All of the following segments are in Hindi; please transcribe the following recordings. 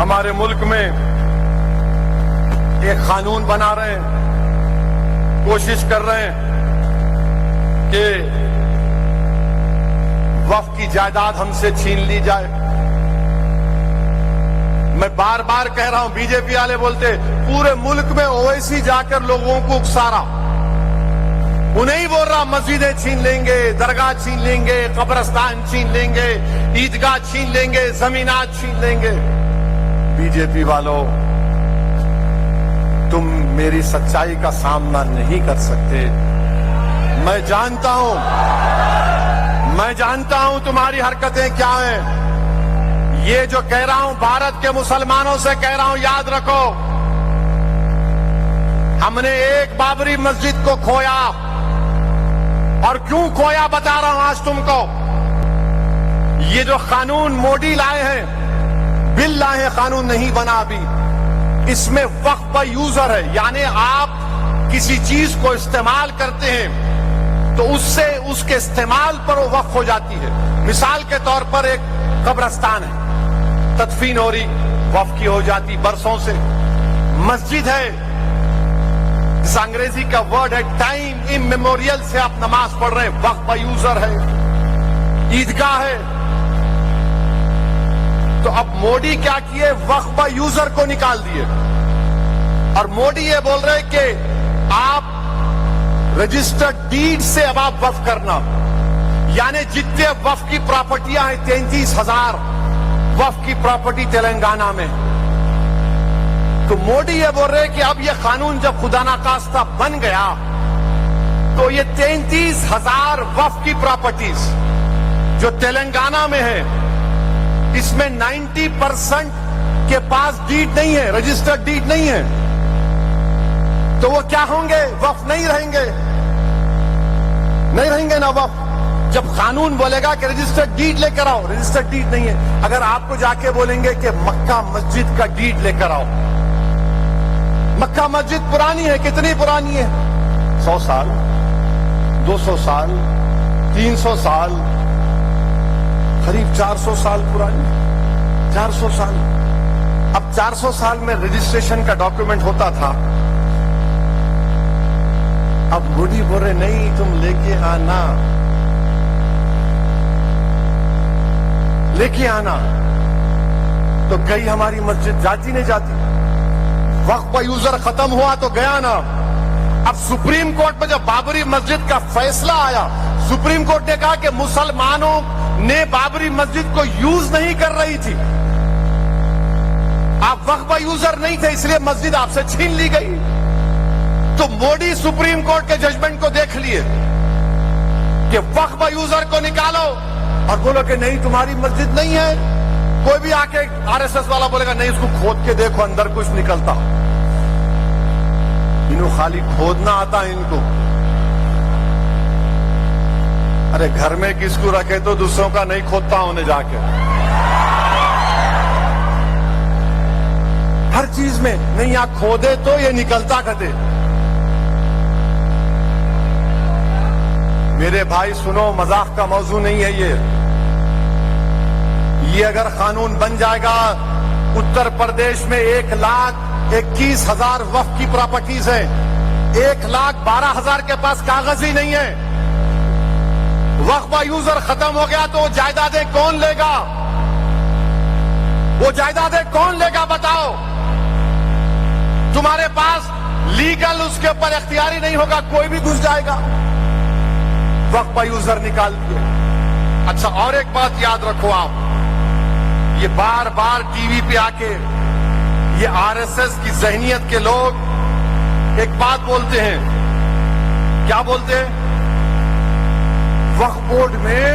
हमारे मुल्क में एक कानून बना रहे हैं, कोशिश कर रहे हैं कि वक्फ की जायदाद हमसे छीन ली जाए। मैं बार बार कह रहा हूं, बीजेपी वाले बोलते पूरे मुल्क में ओवैसी जाकर लोगों को उकसारा, उन्हें ही बोल रहा मस्जिदें छीन लेंगे, दरगाह छीन लेंगे, कब्रस्तान छीन लेंगे, ईदगाह छीन लेंगे, जमीनात छीन लेंगे। बीजेपी वालों, तुम मेरी सच्चाई का सामना नहीं कर सकते। मैं जानता हूं तुम्हारी हरकतें क्या हैं। ये जो कह रहा हूं भारत के मुसलमानों से कह रहा हूं, याद रखो, हमने एक बाबरी मस्जिद को खोया, और क्यों खोया बता रहा हूं आज तुमको। ये जो कानून मोदी लाए हैं, बिल लाए हैं, कानून नहीं बना अभी, इसमें वक्फ पर यूजर है, यानी आप किसी चीज को इस्तेमाल करते हैं तो उससे उसके इस्तेमाल पर वो वक्फ हो जाती है। मिसाल के तौर पर एक कब्रस्तान है, तदफीन हो रही, वक्फ की हो जाती बरसों से। मस्जिद है, जिस अंग्रेजी का वर्ड है टाइम इमेमोरियल से आप नमाज पढ़ रहे हैं, वक्फ का यूजर है। ईदगाह है, तो अब मोदी क्या किए, वक्फ का यूजर को निकाल दिए, और मोदी ये बोल रहे कि आप रजिस्टर्ड डीड से अब आप वक्फ करना, यानी जितने वक्फ की प्रॉपर्टियां हैं 33,000 वक्फ की प्रॉपर्टी तेलंगाना में। तो मोदी ये बोल रहे कि अब ये कानून जब खुदा ना खास्ता बन गया तो ये 33,000 वक्फ की प्रॉपर्टीज जो तेलंगाना में है, इसमें 90% के पास डीड नहीं है, रजिस्टर्ड डीड नहीं है, तो वो क्या होंगे, वक्फ नहीं रहेंगे ना वक्फ। जब कानून बोलेगा कि रजिस्टर्ड डीड लेकर आओ, रजिस्टर्ड डीड नहीं है। अगर आपको जाके बोलेंगे कि मक्का मस्जिद का डीड लेकर आओ, मक्का मस्जिद पुरानी है, कितनी पुरानी है, 100 साल, 200 साल, 300 साल, करीब 400 साल पुरानी, 400 साल। अब 400 साल में रजिस्ट्रेशन का डॉक्यूमेंट होता था, अब मोदी बोल रहे नहीं, तुम लेके आना। तो गई हमारी मस्जिद, जाती नहीं जाती। वक्फ का यूजर खत्म हुआ तो गया ना। अब सुप्रीम कोर्ट में जब बाबरी मस्जिद का फैसला आया, सुप्रीम कोर्ट ने कहा कि मुसलमानों ने बाबरी मस्जिद को यूज नहीं कर रही थी, आप वक्फ का यूजर नहीं थे, इसलिए मस्जिद आपसे छीन ली गई। तो मोदी सुप्रीम कोर्ट के जजमेंट को देख लिए कि वक्फ का यूजर को निकालो, और बोलो कि नहीं तुम्हारी मस्जिद नहीं है। कोई भी आके आरएसएस वाला बोलेगा नहीं, उसको खोद के देखो, अंदर कुछ निकलता। इनको खाली खोदना आता है इनको। अरे घर में किसको रखे तो दूसरों का नहीं खोदता उन्हें जाके। हर चीज में नहीं, यहां खोदे तो ये निकलता कदे। मेरे भाई सुनो, मजाक का मौजू नहीं है ये अगर कानून बन जाएगा, उत्तर प्रदेश में 1,21,000 वक्फ की प्रॉपर्टीज है, 1,12,000 के पास कागज ही नहीं है। वक्फ का यूजर खत्म हो गया तो वो जायदादें कौन लेगा, बताओ। तुम्हारे पास लीगल उसके ऊपर इख्तियारी नहीं होगा, कोई भी घुस जाएगा। वक्फ का यूजर निकाल दिए। अच्छा, और एक बात याद रखो आप, ये बार बार टीवी पे आके ये आरएसएस की जहनियत के लोग एक बात बोलते हैं, क्या बोलते हैं, वक्फ बोर्ड में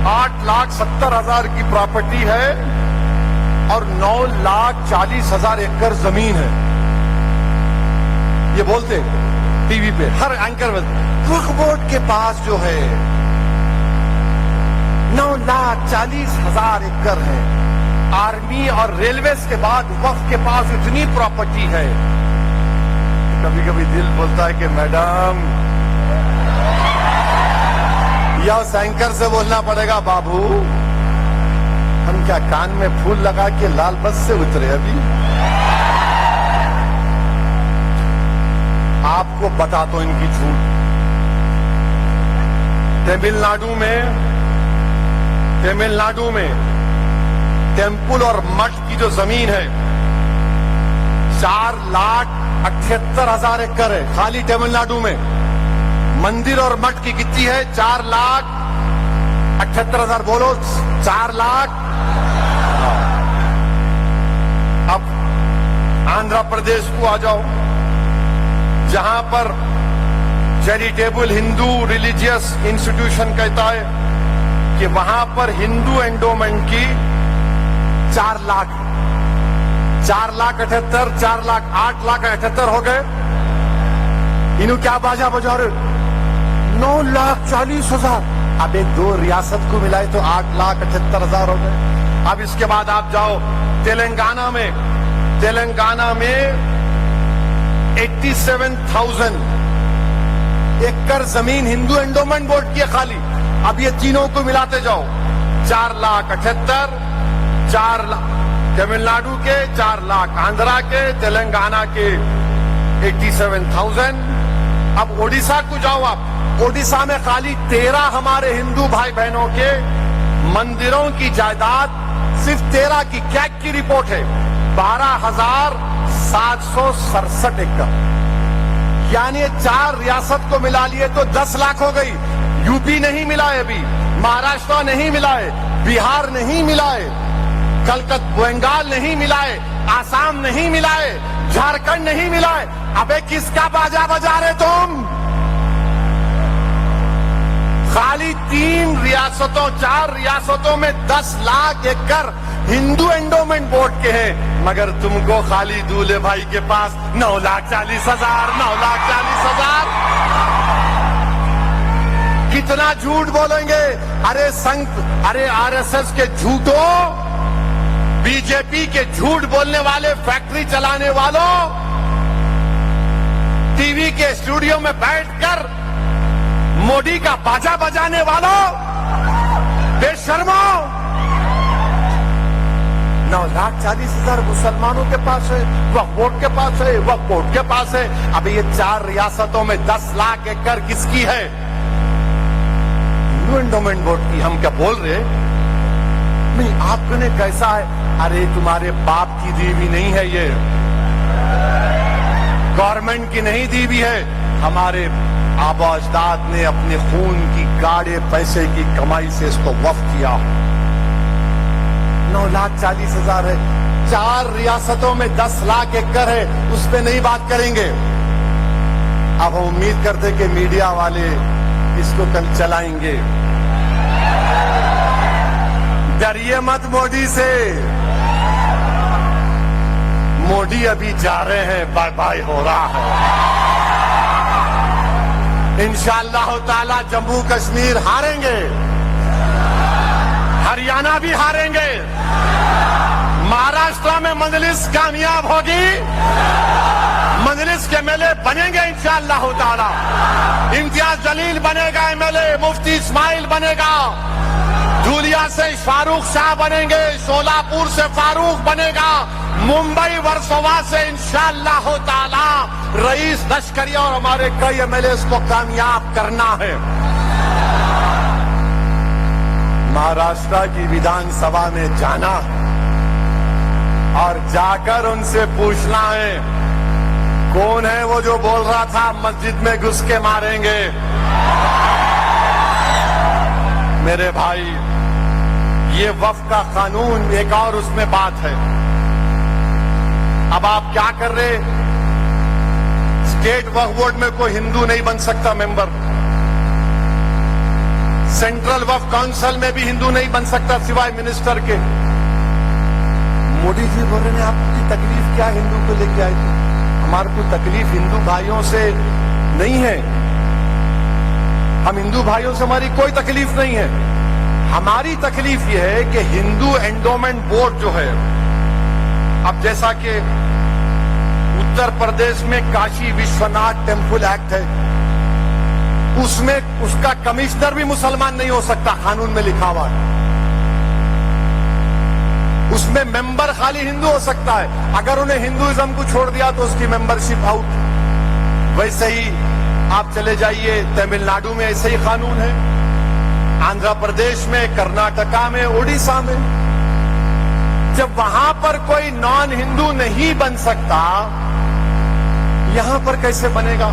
8,70,000 की प्रॉपर्टी है और 9,40,000 एकड़ जमीन है। ये बोलते टीवी पे हर एंकर में, वक्फ बोर्ड के पास जो है 9,40,000 एकड़ है। आर्मी और रेलवेज के बाद वक्फ के पास इतनी प्रॉपर्टी है। कभी कभी दिल बोलता है कि मैडम, या उस एंकर से बोलना पड़ेगा, बाबू हम क्या कान में फूल लगा के लाल बस से उतरे अभी? आपको बता तो इनकी झूठ। तमिलनाडु में टेम्पल और मठ की जो जमीन है 4,78,000 एकड़ है खाली तमिलनाडु में। मंदिर और मठ की कितनी है? 4,78,000। बोलो 4 लाख। अब आंध्र प्रदेश को आ जाओ, जहां पर चैरिटेबल हिंदू रिलीजियस इंस्टीट्यूशन कहता है कि वहां पर हिंदू एंडोमेंट की 4 लाख 4,78,000 4 लाख 8,78,000 हो गए। इन्हों क्या बाजा बजा रहे? 9,40,000। अब एक 2 रियासत को मिलाए तो 8,78,000 हो गए। अब इसके बाद आप जाओ तेलंगाना में 87,000 एकड़ जमीन हिंदू एंडोमेंट बोर्ड की है खाली। अब ये तीनों को मिलाते जाओ 4,78,000 4 लाख तमिलनाडु के, 4 लाख आंध्रा के, तेलंगाना के 87,000। अब ओडिशा को जाओ आप, ओडिशा में खाली 13 हमारे हिंदू भाई बहनों के मंदिरों की जायदाद सिर्फ 13 की कैग की रिपोर्ट है 12,767 एकड़। यानी 4 रियासत को मिला लिए तो 10 लाख हो गई। यूपी नहीं मिला है अभी, महाराष्ट्र नहीं मिला है, बिहार नहीं मिला है, कलकत्ता बंगाल नहीं मिला है, आसाम नहीं मिला है, झारखंड नहीं मिला है। अबे किसका बाजा बजा रहे तुम? खाली 4 रियासतों में 10 लाख एकड़ हिंदू एंडोमेंट बोर्ड के हैं, मगर तुमको खाली दूल्हे भाई के पास 9,40,000 9,40,000। कितना झूठ बोलेंगे? अरे आरएसएस के झूठो, बीजेपी के झूठ बोलने वाले, फैक्ट्री चलाने वालों, टीवी के स्टूडियो में बैठकर मोदी का बाजा बजाने वालों, बेशर्मो। 9,40,000 मुसलमानों के पास है, वक्फ बोर्ड के पास है, वक्फ बोर्ड के पास है। अभी ये 4 रियासतों में 10 लाख एकड़ किसकी है? हिंदू एंडोमेंट बोर्ड की। हम क्या बोल रहे? नहीं, आपने कैसा है? अरे तुम्हारे बाप की दी हुई नहीं है, ये गवर्नमेंट की नहीं दी हुई है। हमारे आबा अजदाद ने अपने खून की गाढ़े पैसे की कमाई से इसको वक्फ किया। 9,40,000 है। 4 रियासतों में 10 लाख एकड़ है, उस पर नहीं बात करेंगे। अब हम उम्मीद करते कि मीडिया वाले इसको कल चलाएंगे। डरिए मत मोदी से। मोदी अभी जा रहे हैं, बाय बाय हो रहा है। इंशाअल्लाह ताला जम्मू कश्मीर हारेंगे, हरियाणा भी हारेंगे, महाराष्ट्र में मजलिस कामयाब होगी, मजलिस के एमएलए बनेंगे इंशाअल्लाह ताला। इम्तियाज जलील बनेगा एमएलए, मुफ्ती इस्माइल बनेगा, धूलिया से फारूक शाह बनेंगे, सोलापुर से फारूक बनेगा, मुंबई वर्सोवा से इंशाअल्लाह ताला रईस लश्करिया और हमारे कई एमएलए को कामयाब करना है। महाराष्ट्र की विधानसभा में जाना और जाकर उनसे पूछना है कौन है वो जो बोल रहा था मस्जिद में घुस के मारेंगे। मेरे भाई, ये वक्फ का कानून एक और उसमें बात है। अब आप क्या कर रहे? स्टेट वक्फ बोर्ड में कोई हिंदू नहीं बन सकता मेंबर, सेंट्रल वक्फ काउंसिल में भी हिंदू नहीं बन सकता सिवाय मिनिस्टर के। मोदी जी बोल रहे हैं आपकी तकलीफ क्या हिंदू को लेके आए थे? हमारे को तकलीफ हिंदू भाइयों से नहीं है, हम हिंदू भाइयों से हमारी कोई तकलीफ नहीं है। हमारी तकलीफ यह है कि हिंदू एंडोमेंट बोर्ड जो है, अब जैसा कि उत्तर प्रदेश में काशी विश्वनाथ टेम्पल एक्ट है, उसमें उसका कमिश्नर भी मुसलमान नहीं हो सकता, कानून में लिखा हुआ है। उसमें मेंबर खाली हिंदू हो सकता है, अगर उन्हें हिंदुइज्म को छोड़ दिया तो उसकी मेंबरशिप आउट। वैसे ही आप चले जाइए, तमिलनाडु में ऐसे ही कानून है, आंध्र प्रदेश में, कर्नाटका में, उड़ीसा में। जब वहां पर कोई नॉन हिंदू नहीं बन सकता, यहां पर कैसे बनेगा?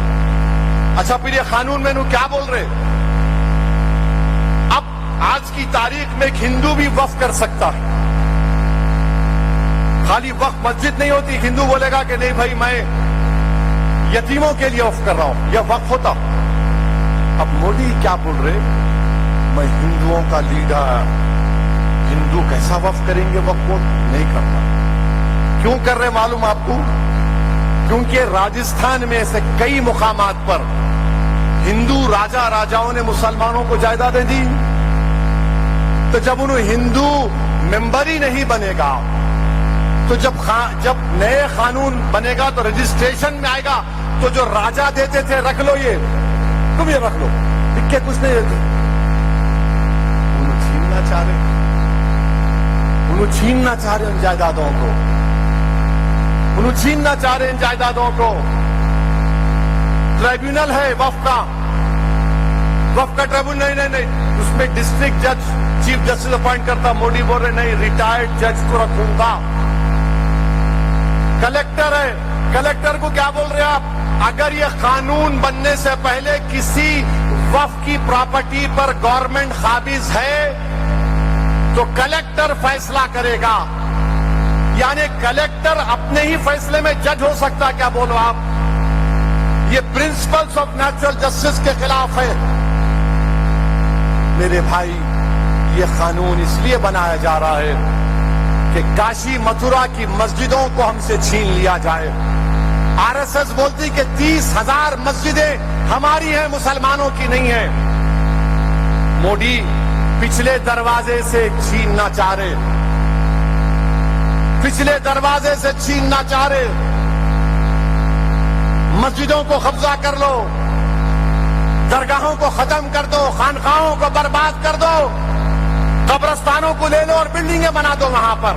अच्छा, फिर ये कानून में क्या बोल रहे? अब आज की तारीख में एक हिंदू भी वक्फ कर सकता है। खाली वक्फ मस्जिद नहीं होती, हिंदू बोलेगा कि नहीं भाई मैं यतीमों के लिए वक्फ कर रहा हूं, यह वक्फ होता। अब मोदी क्या बोल रहे? मैं हिंदुओं का लीडर, हिंदू कैसा वक्फ करेंगे? वक्फ नहीं करना। क्यों कर रहे मालूम आपको? क्योंकि राजस्थान में ऐसे कई मुकामात पर हिंदू राजा राजाओं ने मुसलमानों को जायदादें दी। तो जब उन्हें हिंदू मेंबर ही नहीं बनेगा, तो जब नए कानून बनेगा तो रजिस्ट्रेशन में आएगा, तो जो राजा देते थे रख लो, ये तुम ये रख लो, इक्के कुछ नहीं देते। उन्हें छीनना चाह रहे, उन्हें छीनना चाह रहे उन जायदादों को, उन्हें छीनना चाह रहे इन जायदादों को। ट्राइब्यूनल है वक्फ का ट्राइब्यूनल, नहीं, उसमें डिस्ट्रिक्ट जज चीफ जस्टिस अपॉइंट करता। मोदी बोल रहे नहीं, रिटायर्ड जज को रखूंगा। कलेक्टर है, कलेक्टर को क्या बोल रहे आप? अगर ये कानून बनने से पहले किसी वक्फ की प्रॉपर्टी पर गवर्नमेंट काबिज है तो कलेक्टर फैसला करेगा। यानी कलेक्टर अपने ही फैसले में जज हो सकता। क्या बोलो आप? ये प्रिंसिपल्स ऑफ नेचुरल जस्टिस के खिलाफ है। मेरे भाई, ये कानून इसलिए बनाया जा रहा है कि काशी मथुरा की मस्जिदों को हमसे छीन लिया जाए। आरएसएस बोलती कि 30,000 मस्जिदें हमारी हैं, मुसलमानों की नहीं है। मोदी पिछले दरवाजे से छीनना चाह रहे, पिछले दरवाजे से छीनना चाह रहे। मस्जिदों को कब्जा कर लो, दरगाहों को खत्म कर दो, खानकाहों को बर्बाद कर दो, कब्रस्तानों को ले लो और बिल्डिंगें बना दो वहां पर।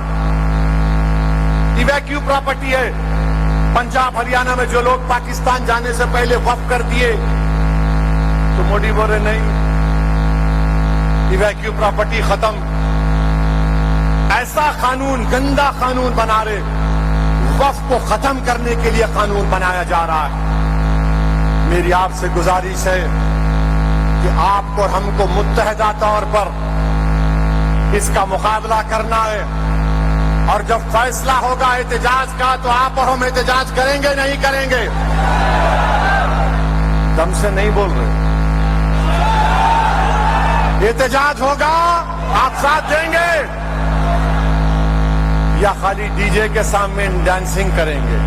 इवैक्यू प्रॉपर्टी है। पंजाब हरियाणा में जो लोग पाकिस्तान जाने से पहले वक्फ कर दिए, तो मोदी बोले नहीं, इवैक्यू प्रॉपर्टी खत्म। ऐसा कानून, गंदा कानून बना रहे, वक्फ को खत्म करने के लिए कानून बनाया जा रहा है। मेरी आपसे गुजारिश है कि आपको और हमको मुत्तहदा तौर पर इसका मुकाबला करना है। और जब फैसला होगा एहतजाज का, तो आप और हम एहतजाज करेंगे, नहीं करेंगे? दम से नहीं बोल रहे। एहतजाज होगा, आप साथ देंगे या खाली डीजे के सामने डांसिंग करेंगे?